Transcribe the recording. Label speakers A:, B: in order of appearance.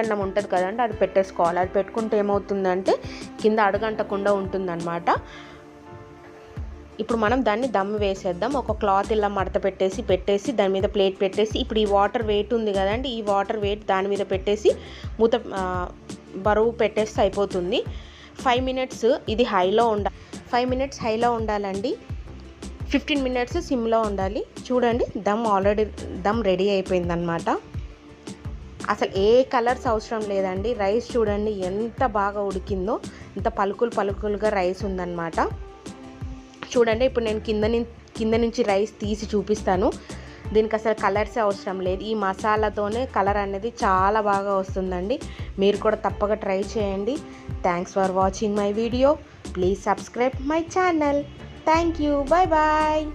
A: అన్నం ఉంటుంది కదండి, అది పెట్టేసుకోవాలి. అది పెట్టుకుంటే ఏమవుతుందంటే కింద అడుగంటకుండా ఉంటుందన్నమాట. ఇప్పుడు మనం దాన్ని దమ్ వేసేద్దాం. ఒక క్లాత్ ఇలా మడత పెట్టేసి దాని మీద ప్లేట్ పెట్టేసి, ఇప్పుడు ఈ వాటర్ వెయిట్ ఉంది కదండి, ఈ వాటర్ వెయిట్ దాని మీద పెట్టేసి మూత బరువు పెట్టేస్తే అయిపోతుంది. 5 మినిట్స్ ఇది హైలో 5 మినిట్స్ హైలో ఉండాలండి. 15 మినిట్స్ సిమ్లో ఉండాలి. చూడండి, దమ్ రెడీ అయిపోయిందనమాట. అసలు ఏ కలర్స్ అవసరం లేదండి. రైస్ చూడండి ఎంత బాగా ఉడికిందో, ఎంత పలుకులుగా రైస్ ఉందన్నమాట. చూడండి, ఇప్పుడు నేను కింద నుంచి రైస్ తీసి చూపిస్తాను. దీనికి అసలు కలర్సే అవసరం లేదు. ఈ మసాలాతోనే కలర్ అనేది చాలా బాగా వస్తుందండి. మీరు కూడా తప్పక ట్రై చేయండి. Thanks for watching my video. Please subscribe my channel. Thank you. Bye bye.